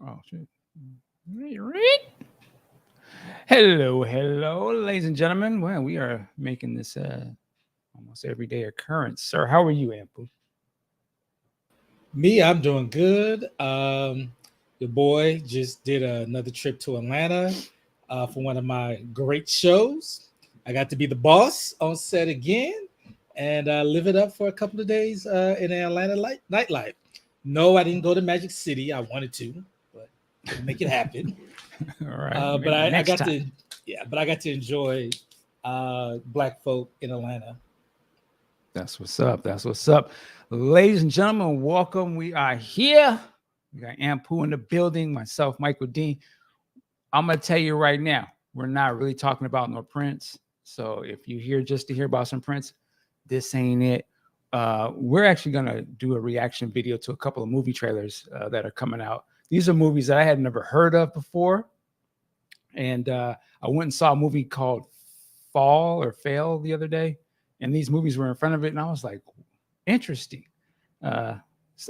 Oh shit. Hello, ladies and gentlemen. Well, we are making this almost everyday occurrence. Sir, how are you, AntPooh? Me, I'm doing good. The boy just did another trip to Atlanta for one of my great shows. I got to be the boss on set again and live it up for a couple of days in the Atlanta nightlife. No, I didn't go to Magic City. I wanted to, but couldn't make it happen. All right, But maybe I next got time. to, yeah, but I got to enjoy Black folk in Atlanta. That's what's up. That's what's up. Ladies and gentlemen, welcome. We are here. We got AntPooh in the building, myself, Michael Dean. I'm gonna tell you right now, we're not really talking about no Prince. So if you're here just to hear about some Prince, this ain't it. We're actually gonna do a reaction video to a couple of movie trailers that are coming out. These are movies that I had never heard of before, and I went and saw a movie called Fall or Fail the other day, and these movies were in front of it, and I was like, interesting. Uh,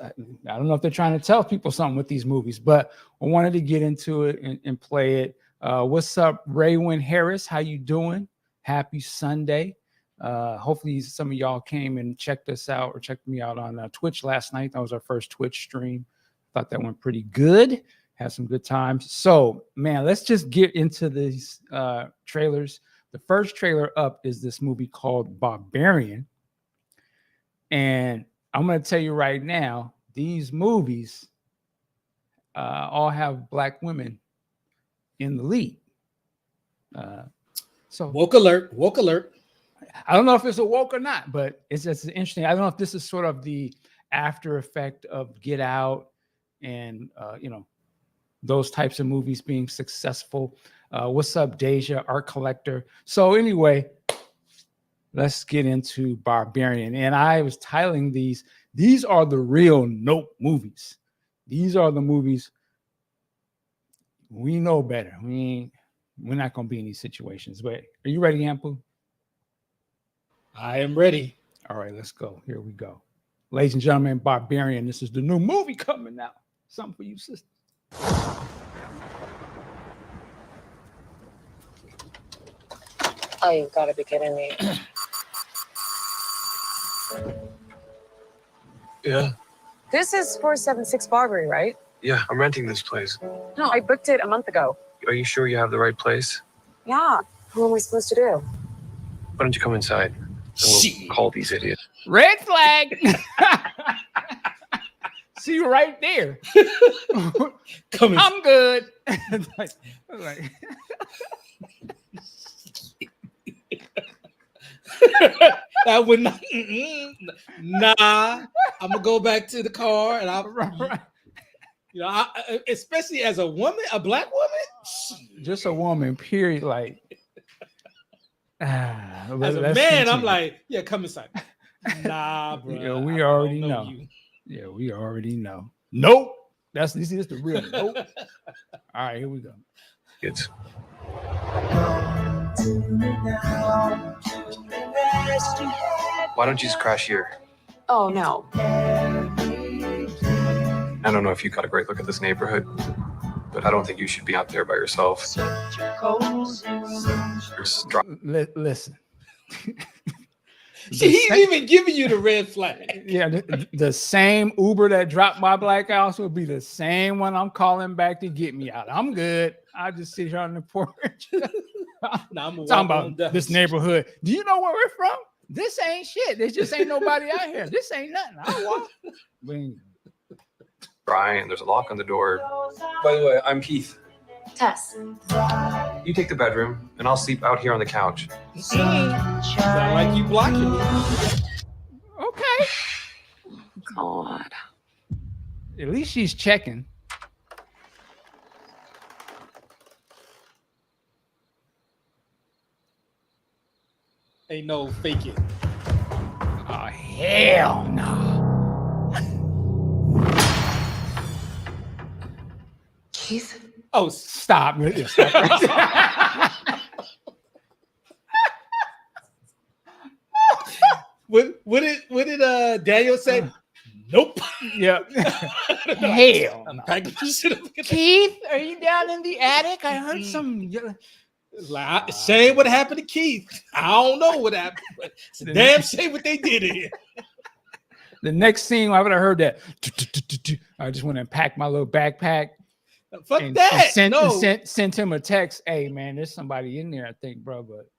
I don't know if they're trying to tell people something with these movies, but I wanted to get into it and play it. What's up, Raywin Harris? How you doing? Happy Sunday. Hopefully some of y'all came and checked us out or checked me out on Twitch last night. That was our first Twitch stream. Thought that went pretty good. Had some good times. So, man, let's just get into these trailers. The first trailer up is this movie called Barbarian. And I'm going to tell you right now, these movies all have Black women in the lead. So Woke alert, woke alert. I don't know if it's a woke or not, but it's just interesting. I don't know if this is sort of the after effect of Get Out and, those types of movies being successful. What's up, Deja, art collector? So anyway, let's get into Barbarian. And I was titling these are the real Nope movies. These are the movies we know better. We're not going to be in these situations. But are you ready, AntPooh? I am ready. All right, let's go. Here we go. Ladies and gentlemen, Barbarian. This is the new movie coming out. Something for you, sister. Oh, you've got to be kidding me. Yeah. This is 476 Barbary, right? Yeah, I'm renting this place. No, I booked it a month ago. Are you sure you have the right place? Yeah. What am I supposed to do? Why don't you come inside? And we'll call these idiots. Red flag. See you right there. I'm good. like, I would not. Nah, I'm gonna go back to the car, and especially as a woman, a Black woman, just a woman. Period. Like, as a man, I'm like, yeah, come inside. Nah, bro. Yeah, we already know. Yeah, we already know. Nope. This is the real nope. All right, here we go. Kids. Why don't you just crash here? Oh, no. I don't know if you got a great look at this neighborhood, but I don't think you should be out there by yourself. Listen. He's even giving you the red flag. Yeah, the same Uber that dropped my Black house will be the same one I'm calling back to get me out. I'm good. I just sit here on the porch. I'm talking about this neighborhood. Do you know where we're from? This ain't shit. There just ain't nobody out here. This ain't nothing. I walk. Brian, there's a lock on the door. By the way, I'm Keith. Tess. You take the bedroom, and I'll sleep out here on the couch. Sound like you blocking me. Okay. God. At least she's checking. Ain't no faking. Oh, hell no. Keith? Oh, stop. What did Daniel say? Nope. Yeah. Hell I'm no. packing this shit up. Keith, are you down in the attic? I heard some. Like, shame what happened to Keith. I don't know what happened, but it's a damn shame what they did here. The next scene, I would have heard that. I just went and packed my little backpack. Fuck and that. sent him a text. Hey man, there's somebody in there, I think, bro. But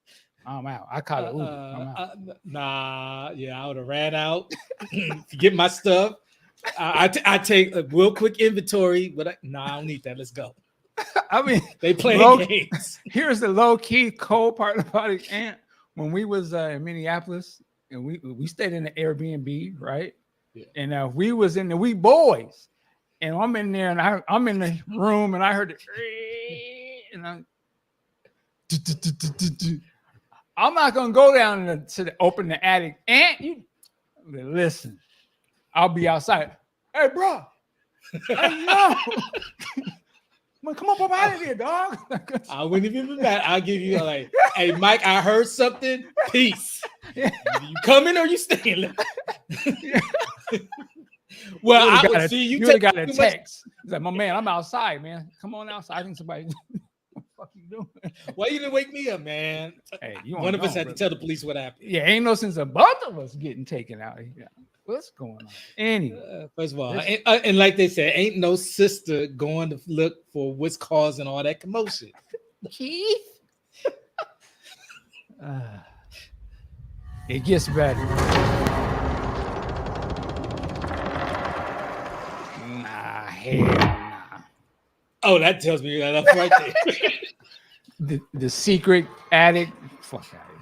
I'm out. I caught it. I'm out. Nah, yeah, I would have ran out to get my stuff. I take a real quick inventory, but I don't need that. Let's go. I mean, they playing games. Here's the low key cold part about it, Ant. When we was in Minneapolis and we stayed in the Airbnb, right? Yeah. And we was in the We Boys, and I'm in there, and I'm in the room, and I heard it, and I'm not gonna go down to open the attic. Ant, you listen. I'll be outside. Hey, bro. Hey, yo. Man, come up out of here, dog. I wouldn't even be mad. I'll give you like, hey, Mike, I heard something. Peace. Yeah. You coming or you staying? Well, I would see you. You got a text. He's like, my man, I'm outside, man. Come on outside. I think somebody. What the fuck you doing? Why you didn't wake me up, man? Hey, one of us had to tell the police what happened. Yeah, ain't no sense of both of us getting taken out. Yeah. What's going on? Anyway, first of all, and like they said, ain't no sister going to look for what's causing all that commotion. Keith. It gets better. Nah, hell nah. Oh, that tells me that right there. the secret attic. Fuck out of here.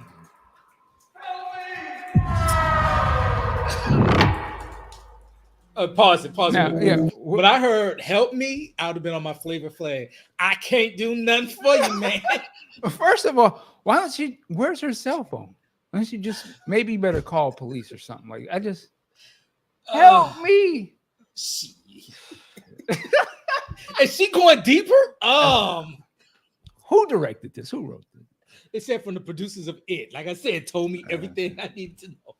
Pause it. Now, yeah. When I heard "help me," I would have been on my Flavor Flav. I can't do nothing for you, man. First of all, why don't she? Where's her cell phone? Why don't she just maybe better call police or something? Like I just help me. Is she going deeper? Who directed this? Who wrote this? It said from the producers of It. Like I said, told me everything I needed to know.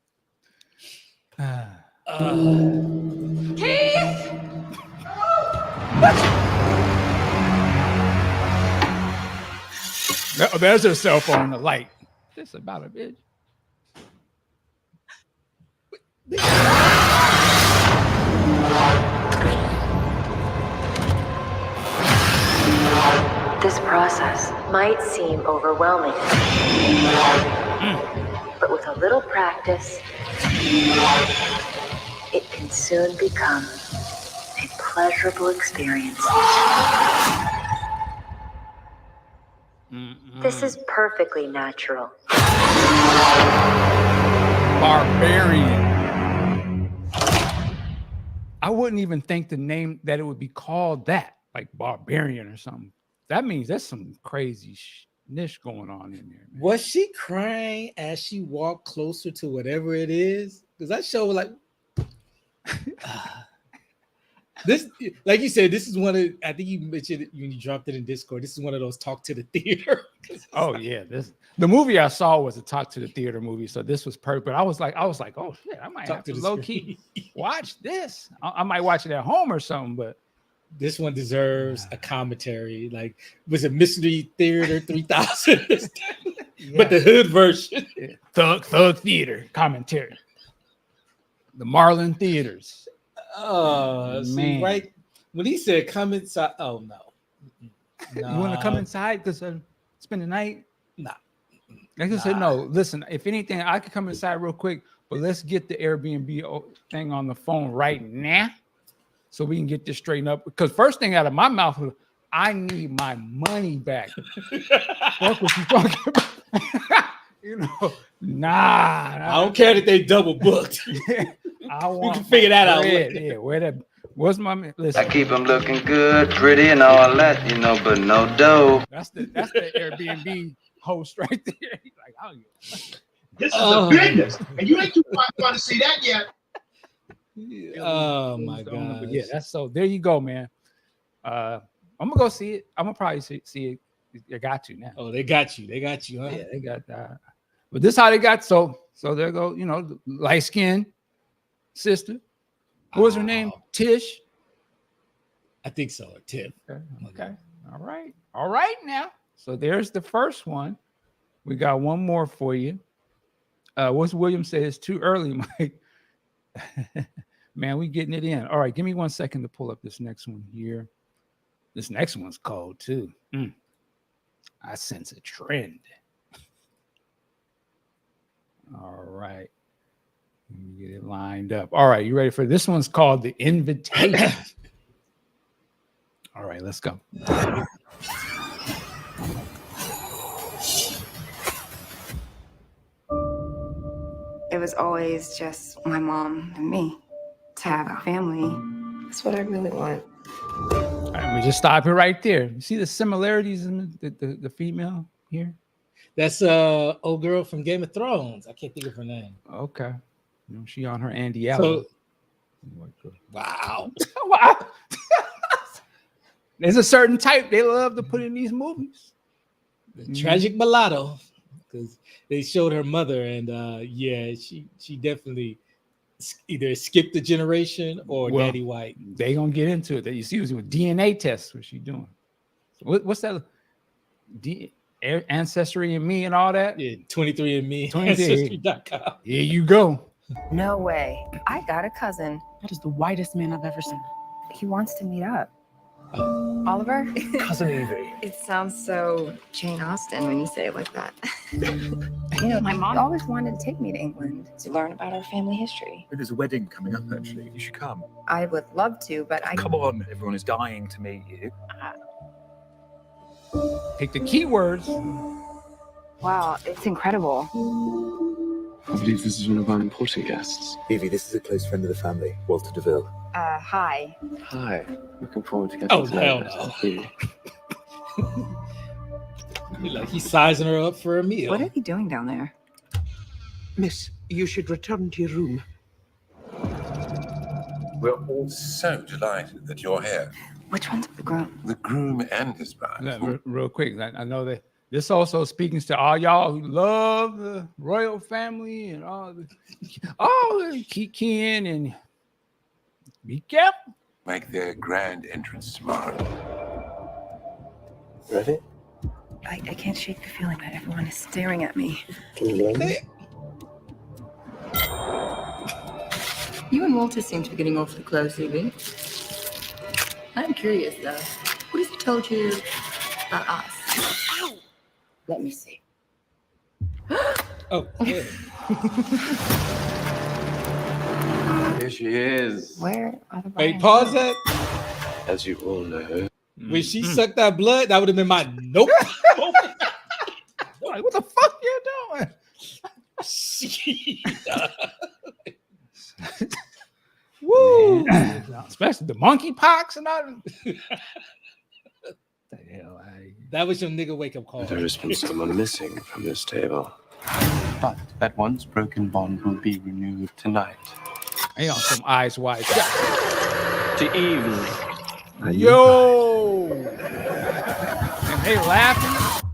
Keith! There's her cell phone, the light. This about a bitch. This process might seem overwhelming, but with a little practice, it can soon become a pleasurable experience. This is perfectly natural. Barbarian. I wouldn't even think the name that it would be called that, like Barbarian or something. That means there's some crazy niche going on in there. Man. Was she crying as she walked closer to whatever it is? Because that show was like, this, like you said, this is one of, I think you mentioned it when you dropped it in Discord. This is one of those talk to the theater. Oh yeah, the movie I saw was a talk to the theater movie, so this was perfect. But I was like, oh shit, I might have to low key watch this. I might watch it at home or something, but this one deserves a commentary. Like, was it Mystery Theater 3000? Yeah. But the hood version, Thug Theater commentary. The Marlin Theaters. Oh, see, right when he said come inside. Oh no. You want to come inside because spend the night? Nah. Like I said, no. Listen, if anything, I could come inside real quick, but let's get the Airbnb thing on the phone right now, so we can get this straightened up. Because first thing out of my mouth was, I need my money back. What was you talking about? You know, nah. I don't care that they double booked. I want we can figure that out. Yeah, where that? What's my listen? I keep them looking good, pretty, and all that, you know, but no dough. That's the Airbnb host right there. He's like, oh yeah. This is a business, and you ain't too far to see that yet. Oh my god! Yeah, that's so. There you go, man. I'm gonna go see it. I'm gonna probably see it. I got you now. Oh, they got you. They got you, huh? Yeah, they got that. But this how they got so there go. You know, light skin sister. What was her name? Tish. I think so. Or Tiff. Okay. All right now. So there's the first one. We got one more for you. What's William say? It's too early, Mike. Man, we getting it in. All right, give me 1 second to pull up this next one here. This next one's cold too. I sense a trend. All right. Let me get it lined up. All right, you ready for this? One's called The Invitation. All right, let's go. It was always just my mom and me. To have a family, that's what I really want. All right, we just stop it right there. You see the similarities in the female here? That's old girl from Game of Thrones. I can't think of her name. Okay. You know, she on her Andy Allen. Wow. Wow. There's a certain type they love to put in these movies. The tragic mulatto. Because they showed her mother, and yeah, she definitely either skipped a generation or Daddy White. They gonna get into it. You see, it was with DNA tests. What she doing? What's that? Ancestry and Me and all that. Yeah, 23andMe, 23. Ancestry.com. Here you go. No way. I got a cousin. That is the whitest man I've ever seen. He wants to meet up. Oliver? Cousin Evie. It sounds so Jane Austen when you say it like that. You know, my mom always wanted to take me to England to learn about our family history. There's a wedding coming up, actually. You should come. I would love to, but I... Come on, everyone is dying to meet you. Take the keywords. Wow, it's incredible. I believe this is one of our important guests. Evie, this is a close friend of the family, Walter DeVille. Hi. Hi. Looking forward to getting Oh, to know hell you. no. Thank you. Like he's sizing her up for a meal. What are they doing down there? Miss, you should return to your room. We're all so delighted that you're here. Which one's the groom? The groom and his bride. Real quick, I know that this also speaks to all y'all who love the royal family and all the key in and be careful. Make their grand entrance tomorrow. Ready? I can't shake the feeling that everyone is staring at me. Can you blame me? You and Walter seem to be getting awfully close, Evie. I'm curious, though. What has he told you about us? Ow! Let me see. Oh, yeah. Here she is. Where are the Wait, pause that. As you all know. When she sucked that blood, that would have been my nope. Like, what the fuck you doing? Woo! Man, especially the monkeypox and all. The hell, that was your nigga wake up call. There has been someone missing from this table. But that once broken bond will be renewed tonight. Hey, on some eyes wide shut. To Evie. Yo! And they laughing.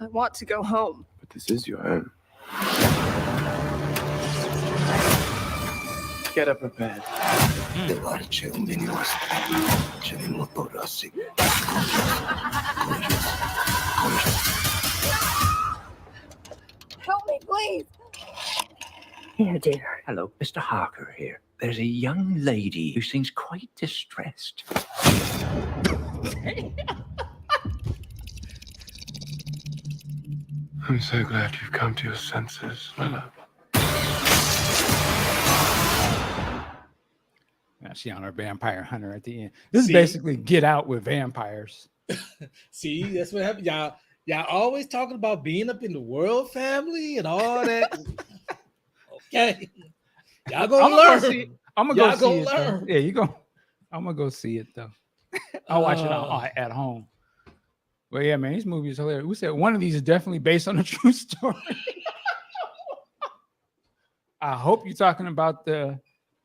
I want to go home. But this is your home. Get up prepared. Help me, please. Here, dear. Hello, Mr. Harker here. There's a young lady who seems quite distressed. I'm so glad you've come to your senses, my love. Now she on her vampire hunter at the end. This is basically Get Out with vampires. See, that's what happened. Y'all always talking about being up in the world family and all that. Okay. Y'all gonna learn. I'm gonna go see it. Learn. Yeah, you go. I'm gonna go see it though. I'll watch it at home. Well, yeah, man, these movies are hilarious. We said one of these is definitely based on a true story. I hope you're talking about the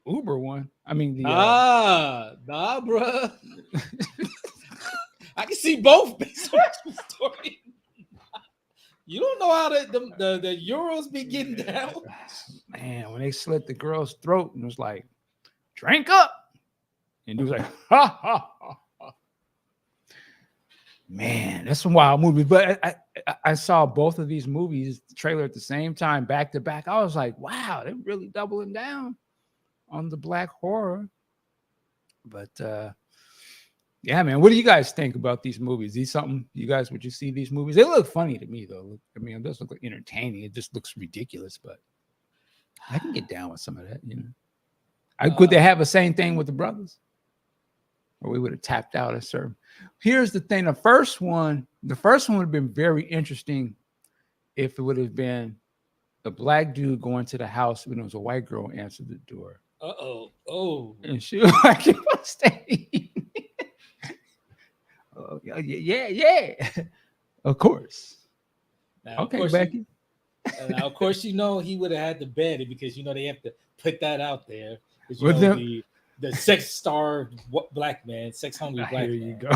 Uber one. I mean, the nah, bruh. I can see both based on a true story. You don't know how the Euros be getting down. Man, when they slit the girl's throat and was like, drink up. And he was like, ha, ha, ha, ha. Man, that's some wild movies. But I saw both of these movies trailer at the same time, back to back. I was like, wow, they're really doubling down on the black horror. But yeah, man, what do you guys think about these movies? These something you guys, would you see these movies? They look funny to me, though. I mean, it does look like entertaining. It just looks ridiculous, but I can get down with some of that, you know. Could they have the same thing with the brothers? Or we would have tapped out a certain. Here's the thing: the first one would have been very interesting if it would have been a black dude going to the house when it was a white girl answered the door. Oh, and she was like, stay. Oh, yeah. Of course. Now, okay, of course Becky. Now, of course, you know he would have had to bet it because you know they have to put that out there. You With know, them, the sex-starved black man, sex-hungry black man. You go.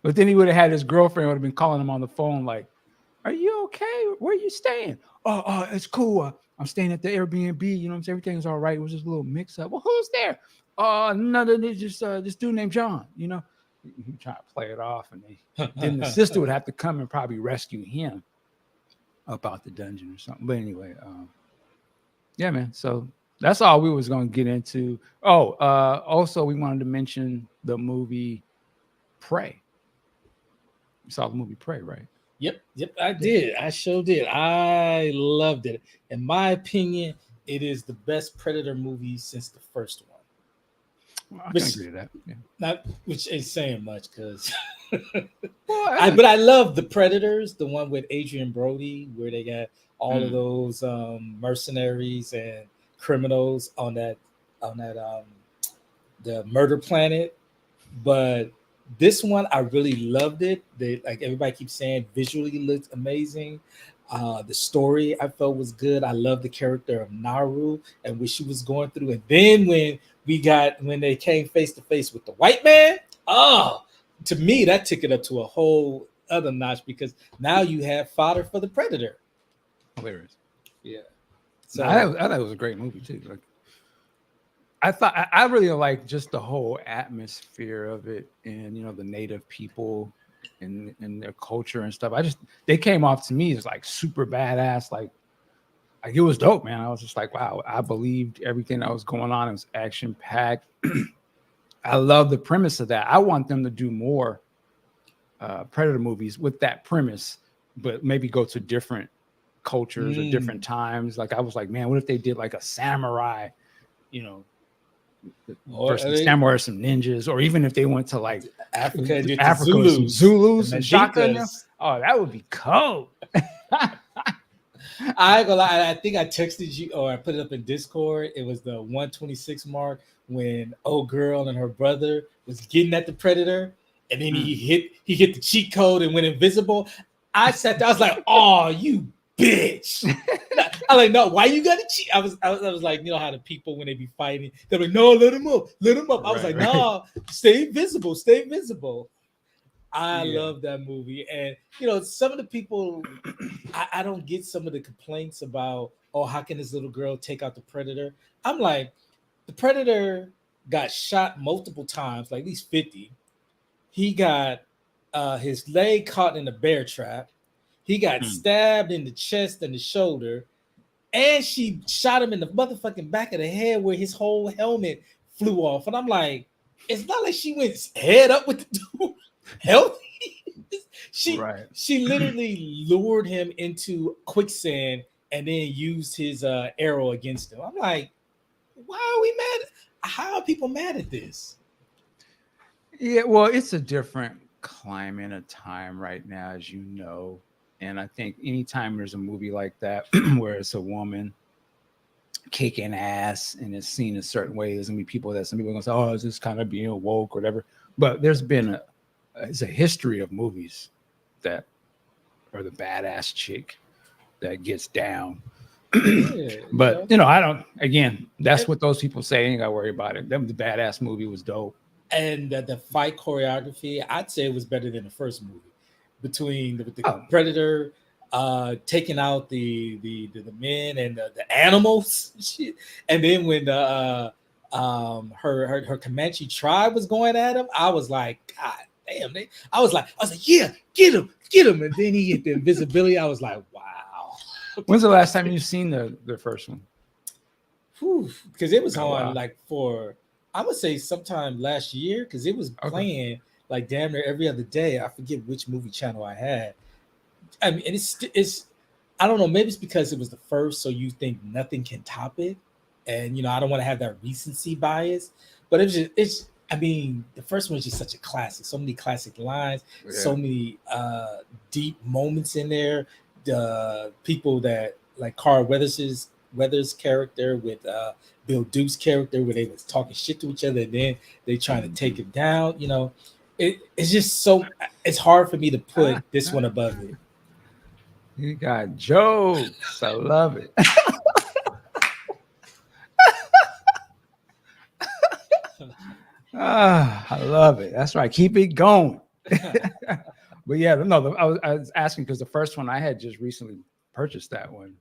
But then he would have had his girlfriend would have been calling him on the phone like, "Are you okay? Where are you staying? Oh, it's cool. I'm staying at the Airbnb. You know what I'm saying? Everything's all right. It was just a little mix-up. Well, who's there? No, just this dude named John. You know." He trying to play it off, and then the sister would have to come and probably rescue him about the dungeon or something. But anyway, yeah, man. So that's all we was going to get into. Also we wanted to mention the movie Prey. You saw the movie Prey, right? Yep, I did. I sure did. I loved it. In my opinion, it is the best Predator movie since the first one. Well, I can agree to that. Yeah. Not, which ain't saying much because well, but I love the Predators, the one with Adrian Brody, where they got all of those mercenaries and criminals on that the murder planet. But this one, I really loved it. They, like everybody keeps saying, visually looked amazing. The story I felt was good. I love the character of Naru and what she was going through. And then when they came face to face with the white man, to me that took it up to a whole other notch because now you have fodder for the Predator. Hilarious. Yeah. So I thought it was a great movie too. Like I really like just the whole atmosphere of it, and you know the native people and their culture and stuff. They came off to me as like super badass, like it was dope, man. I was just like, wow, I believed everything that was going on. It was action packed. I love the premise of that. I want them to do more Predator movies with that premise, but maybe go to different cultures or different times. Like I was like, man, what if they did like a samurai, you know, versus samurai or some ninjas, or even if they went to like Africa with some Zulus and shotgun. Oh, that would be cool. I ain't gonna lie, I think I texted you or I put it up in Discord. It was the 126 mark when old girl and her brother was getting at the Predator, and then he hit the cheat code and went invisible. I sat there, I was like, oh, you bitch. I'm like, no, why you gotta cheat? I was like, you know how the people when they be fighting, they're like, no, let him up. I was like, no, stay invisible. I love that movie. And you know, some of the people I don't get some of the complaints about, oh, how can this little girl take out the Predator? I'm like, the Predator got shot multiple times, like at least 50. He got his leg caught in a bear trap. He got stabbed in the chest and the shoulder, and she shot him in the motherfucking back of the head where his whole helmet flew off. And I'm like, it's not like she went head up with the dude healthy. She literally lured him into quicksand and then used his arrow against him. I'm like, why are we mad? How are people mad at this? Yeah, well, it's a different climate of time right now, as you know. And I think anytime there's a movie like that where it's a woman kicking ass and it's seen in certain ways, I mean, some people are gonna say, oh, is this kind of being woke or whatever? But there's been it's a history of movies that are the badass chick that gets down. But you know, that's what those people say. I ain't gotta worry about it. The badass movie was dope. And the fight choreography, I'd say it was better than the first movie. Between the Predator taking out the men and the animals, shit. And then when her Comanche tribe was going at him. I was like, God damn, I was like, yeah, get him. And then he hit the invisibility. I was like, wow. When's the last time you've seen the first one? Because it was on wow. like for, I would say sometime last year, because it was playing like damn near every other day. I forget which movie channel I had. I mean, and it's I don't know, maybe it's because it was the first, so you think nothing can top it. And you know, I don't want to have that recency bias, but it's I mean, the first one is just such a classic. So many classic lines, so many deep moments in there. The people that like Carl Weathers' character with Bill Duke's character, where they was talking shit to each other, and then they trying to take him down. You know, it's just so it's hard for me to put this one above it. You got jokes. I love it. I love it. That's right. Keep it going. But yeah, no, I was asking because the first one I had just recently purchased that one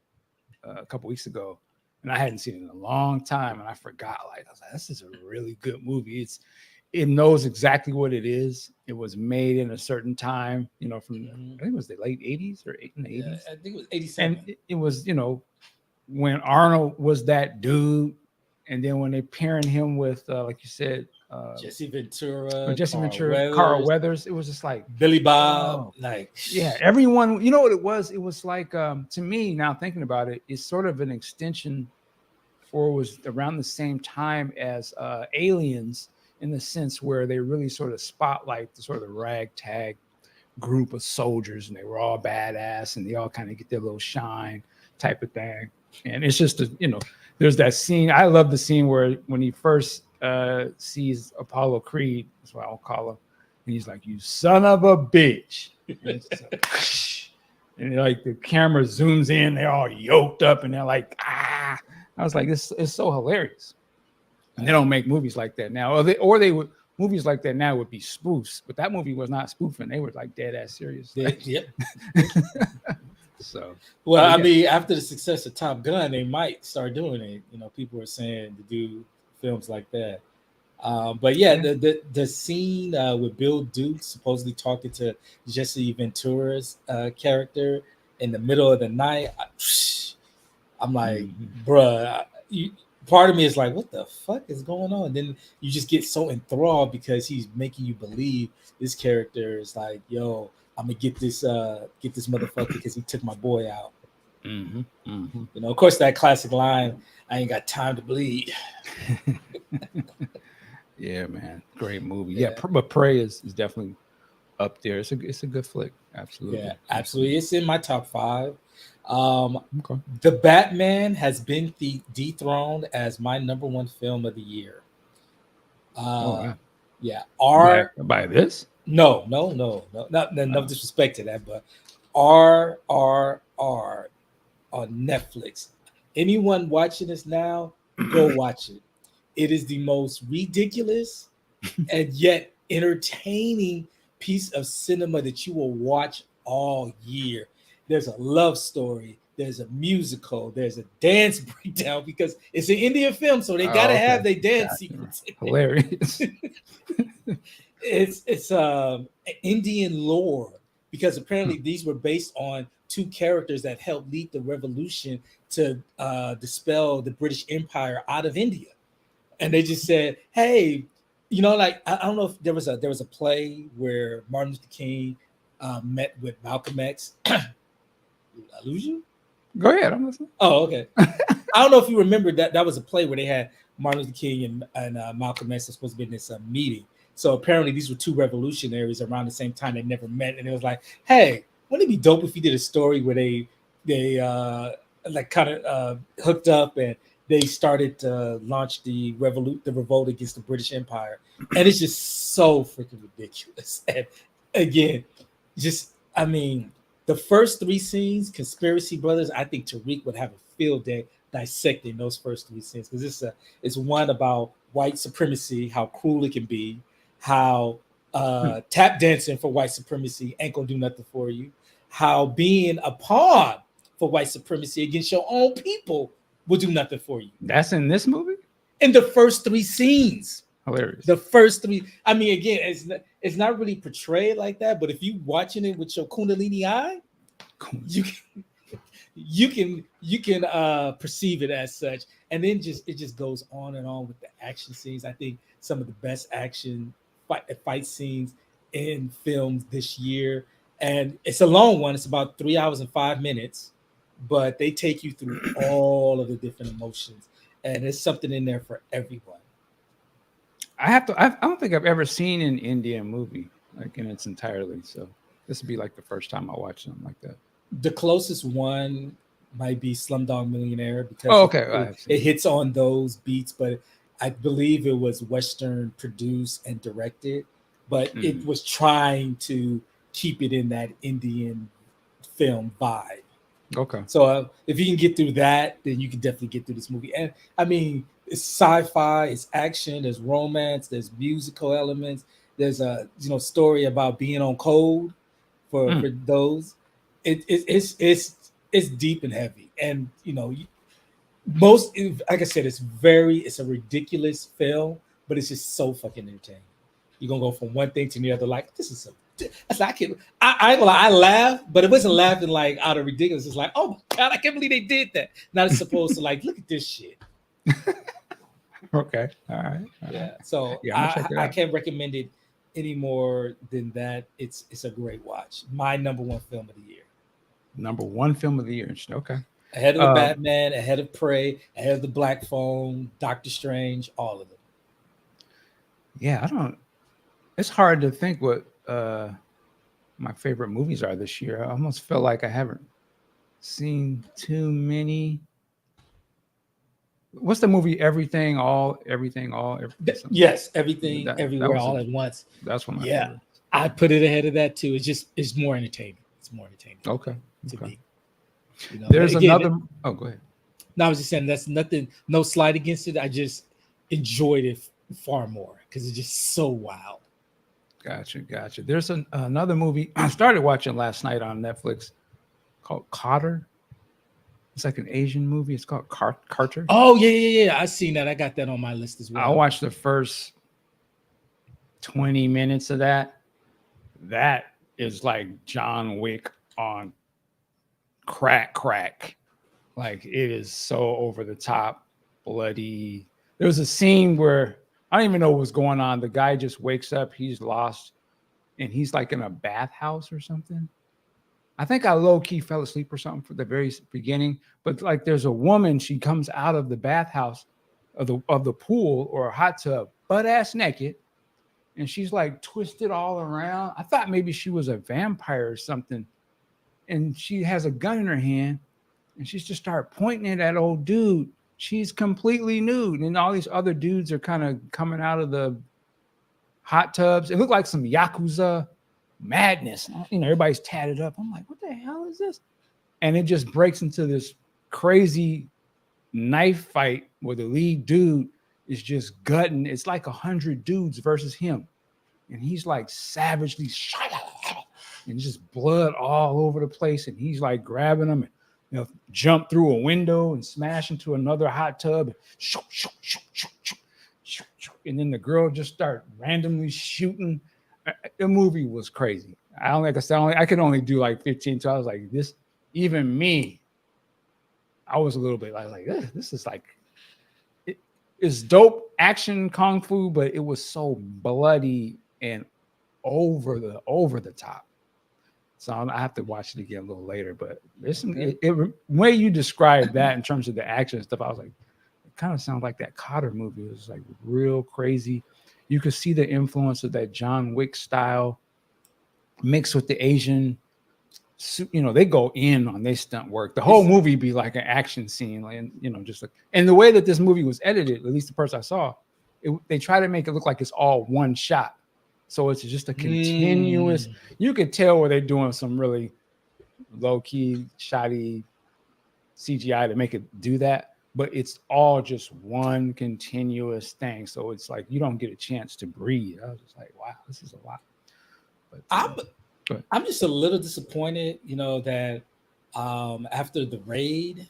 a couple weeks ago, and I hadn't seen it in a long time, and I forgot. Like I was like, this is a really good movie. It knows exactly what it is. It was made in a certain time, you know, from I think it was the late 80s or in the 80s. I think it was 87. And it was, you know, when Arnold was that dude, and then when they pairing him with like you said, Jesse Ventura, Carl Weathers, it was just like Billy Bob, like yeah, everyone. You know what it was? It was like to me now thinking about it, it's sort of an extension for was around the same time as Aliens, in the sense where they really sort of spotlight the sort of ragtag group of soldiers, and they were all badass, and they all kind of get their little shine type of thing. And it's just you know, there's that scene. I love the scene where when he first sees Apollo Creed, that's what I'll call him, and he's like, "You son of a bitch!" And like the camera zooms in, they're all yoked up, and they're like, "Ah!" I was like, "This is so hilarious." And they don't make movies like that now, or they would movies like that now would be spoofs, but that movie was not spoofing; they were like dead ass serious. Yep. So, well, I mean, after the success of Top Gun, they might start doing it. You know, people are saying to do films like that. But yeah, the scene with Bill Duke supposedly talking to Jesse Ventura's character in the middle of the night, I'm like, bruh, part of me is like, what the fuck is going on? And then you just get so enthralled because he's making you believe this character is like, yo, I'm gonna get this motherfucker because he took my boy out. You know, of course, that classic line, "I ain't got time to bleed." Yeah, man, great movie. Yeah, but Prey is definitely up there. It's a good flick. Absolutely. Yeah, absolutely. It's in my top 5. The Batman has been dethroned as my number 1 film of the year. Wow. Yeah. By this? No, no disrespect to that, but RRR on Netflix. Anyone watching this now, go watch it. It is the most ridiculous and yet entertaining piece of cinema that you will watch all year. There's a love story, there's a musical, there's a dance breakdown because it's an Indian film, so they gotta have their dance sequence. Hilarious. It's Indian lore because apparently these were based on 2 characters that helped lead the revolution to dispel the British Empire out of India, and they just said, "Hey, you know, like I don't know if there was a play where Martin Luther King met with Malcolm X." I lose you? Go ahead, I'm listening. Oh, okay. I don't know if you remember that was a play where they had Martin Luther King and Malcolm X supposed to be in this meeting. So apparently these were 2 revolutionaries around the same time. They never met, and it was like, hey, wouldn't it be dope if you did a story where they like kind of hooked up and they started to launch the revolt against the British Empire, and it's just so freaking ridiculous. And again, I mean, the first 3 scenes, Conspiracy Brothers, I think Tariq would have a field day dissecting those first 3 scenes because it's one about white supremacy, how cruel it can be, how tap dancing for white supremacy ain't gonna do nothing for you, how being a pawn for white supremacy against your own people will do nothing for you. That's in this movie? in the first 3 scenes. Hilarious. The first 3. I mean, again, it's not really portrayed like that, but if you watching it with your Kundalini eye, you can perceive it as such. And then it just goes on and on with the action scenes. I think some of the best action fight scenes in films this year. And it's a long one. It's about 3 hours and 5 minutes, but they take you through all of the different emotions. And there's something in there for everyone. I don't think I've ever seen an Indian movie like in its entirety. So this would be like the first time I watch something like that. The closest one might be Slumdog Millionaire because it hits on those beats, but I believe it was Western produced and directed, but it was trying to keep it in that Indian film vibe. Okay. So if you can get through that, then you can definitely get through this movie. And I mean, it's sci-fi, it's action, there's romance, there's musical elements, there's a story about being on code for those. It's deep and heavy, and most, like I said, it's a ridiculous film, but it's just so fucking entertaining. You're gonna go from one thing to the other. Like, this is I laugh, but it wasn't laughing like out of ridiculous. It's like, oh my god, I can't believe they did that. Not as supposed to like, look at this shit. Okay, all right. Yeah. So I can't recommend it any more than that. It's a great watch. My number 1 film of the year. Number 1 film of the year. Okay. Ahead of the Batman, ahead of Prey, ahead of the Black Phone, Doctor Strange, all of them. Yeah, it's hard to think what my favorite movies are this year. I almost feel like I haven't seen too many. What's the movie? Everything, all. Yes, Everything, Everywhere, all at once. That's one of my favorites. I put it ahead of that too. It's more entertaining. It's more entertaining. Okay. To me. There's another. Oh, go ahead. No, I was just saying that's nothing. No slight against it. I just enjoyed it far more because it's just so wild. Gotcha. There's another movie I started watching last night on Netflix called Carter. It's like an Asian movie. It's called Carter. Oh, yeah. I seen that. I got that on my list as well. I watched the first 20 minutes of that. That is like John Wick on crack. Like, it is so over the top, bloody. There was a scene where I don't even know what was going on. The guy just wakes up, he's lost, and he's like in a bathhouse or something. I think I low-key fell asleep or something for the very beginning, but like there's a woman, she comes out of the bathhouse of the pool or a hot tub, butt-ass naked, and she's like twisted all around. I thought maybe she was a vampire or something, and she has a gun in her hand, and she's just start pointing it at old dude. She's completely nude, and all these other dudes are kind of coming out of the hot tubs. It looked like some Yakuza madness. Everybody's tatted up. I'm like, what the hell is this? And it just breaks into this crazy knife fight where the lead dude is just gutting. It's like 100 dudes versus him, and he's like savagely and just blood all over the place, and he's like grabbing them and jump through a window and smash into another hot tub, and then the girl just start randomly shooting. The movie was crazy. I could only do like 15. So I was like, this, even me, I was a little bit like this is like, it's dope action kung fu, but it was so bloody and over the top. So I have to watch it again a little later. But there's some way you described that in terms of the action and stuff. I was like, it kind of sounds like that Cotter movie. It was like real crazy. You could see the influence of that John Wick style mixed with the Asian. They go in on their stunt work. The whole movie be like an action scene, and just like, and the way that this movie was edited, at least the person I saw, they try to make it look like it's all one shot. So it's just a continuous. You could tell where they're doing some really low key, shoddy CGI to make it do that. But it's all just one continuous thing. So it's like you don't get a chance to breathe. I was just like, wow, this is a lot. But I'm just a little disappointed, that after The Raid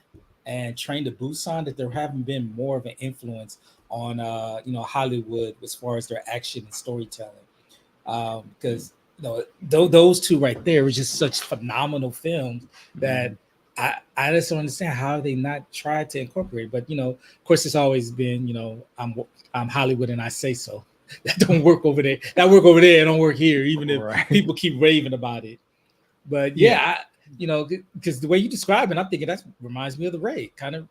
and Train to Busan, that there haven't been more of an influence on Hollywood as far as their action and storytelling. Because those two right there were just such phenomenal films that I just don't understand how they not tried to incorporate. But of course, it's always been I'm Hollywood and I say so. That don't work over there. That work over there. It don't work here. Even if people keep raving about it. But because the way you describe it, I'm thinking that reminds me of The Raid, kind of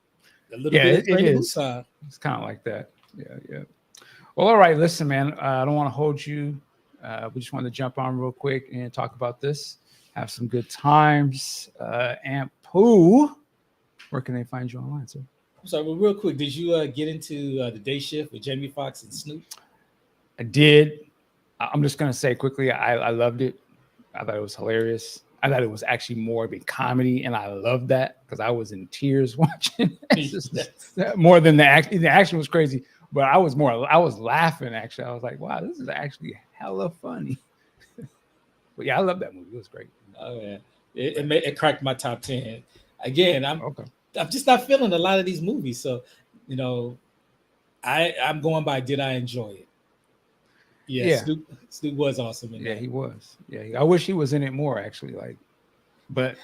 a little bit of Train to Busan. It's kind of like that. Yeah. Well, all right. Listen, man. I don't want to hold you. We just wanted to jump on real quick and talk about this. Have some good times. AntPooh, where can they find you online, sir? I'm sorry, but real quick, did you get into the Day Shift with Jamie Foxx and Snoop? I did. I'm just gonna say quickly, I loved it. I thought it was hilarious. I thought it was actually more of a comedy, and I loved that because I was in tears watching. More than the action. The action was crazy, but I was laughing actually. I was like, wow, this is actually hella funny. But yeah, I love that movie. It was great. Oh yeah, it cracked my top 10. Again, I'm just not feeling a lot of these movies, so I'm going by did I enjoy it? Yeah. Snoop was awesome in that. He was. Yeah, I wish he was in it more actually. But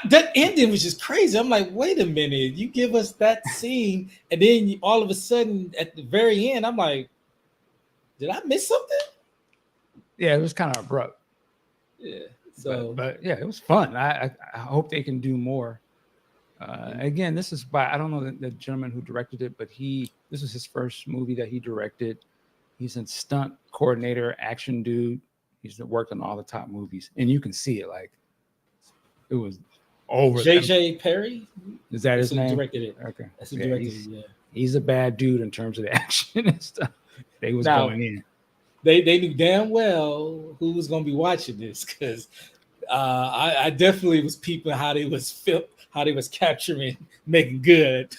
that ending was just crazy. I'm like, wait a minute, you give us that scene, and then all of a sudden at the very end, I'm like, did I miss something? Yeah, it was kind of abrupt. Yeah. So, but yeah, it was fun. I hope they can do more. Again, this is by I don't know the gentleman who directed it, but this was his first movie that he directed. He's a stunt coordinator, action dude. He's worked on all the top movies, and you can see it. Like it was over. JJ Perry, is that his name? Directed it. Okay, that's who directed it. He's a bad dude in terms of the action and stuff. They was going in. They knew damn well who was going to be watching this because I definitely was peeping how they was capturing Megan Good.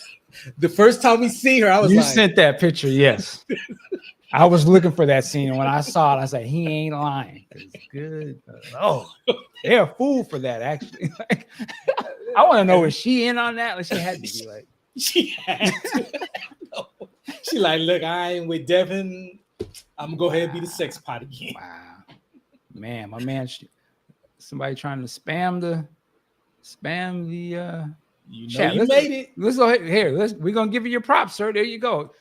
The first time we see her, I was like, sent that picture, yes. I was looking for that scene, and when I saw it, I was like, he ain't lying. It's good. They're a fool for that, actually. I want to know, is she in on that? Like, she had to be like. She had to. No. She like, look, I ain't with Devin. I'm going to go ahead and be the sex pot again. Wow. Man, my man, somebody trying to spam the chat. You made it. Let's go ahead. Here, we're going to give you your props, sir. There you go.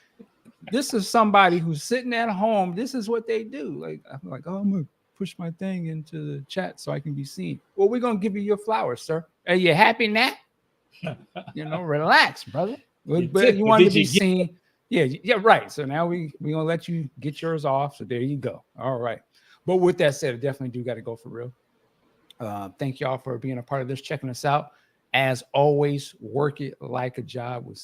This is somebody who's sitting at home. This is what they do. Like, I'm like, I'm going to push my thing into the chat so I can be seen. Well, we're going to give you your flowers, sir. Are you happy now? Relax, brother. But you want to be seen. Yeah, right. So now we're going to let you get yours off. So there you go. All right. But with that said, I definitely do got to go for real. Thank y'all for being a part of this, checking us out. As always, work it like a job. We'll see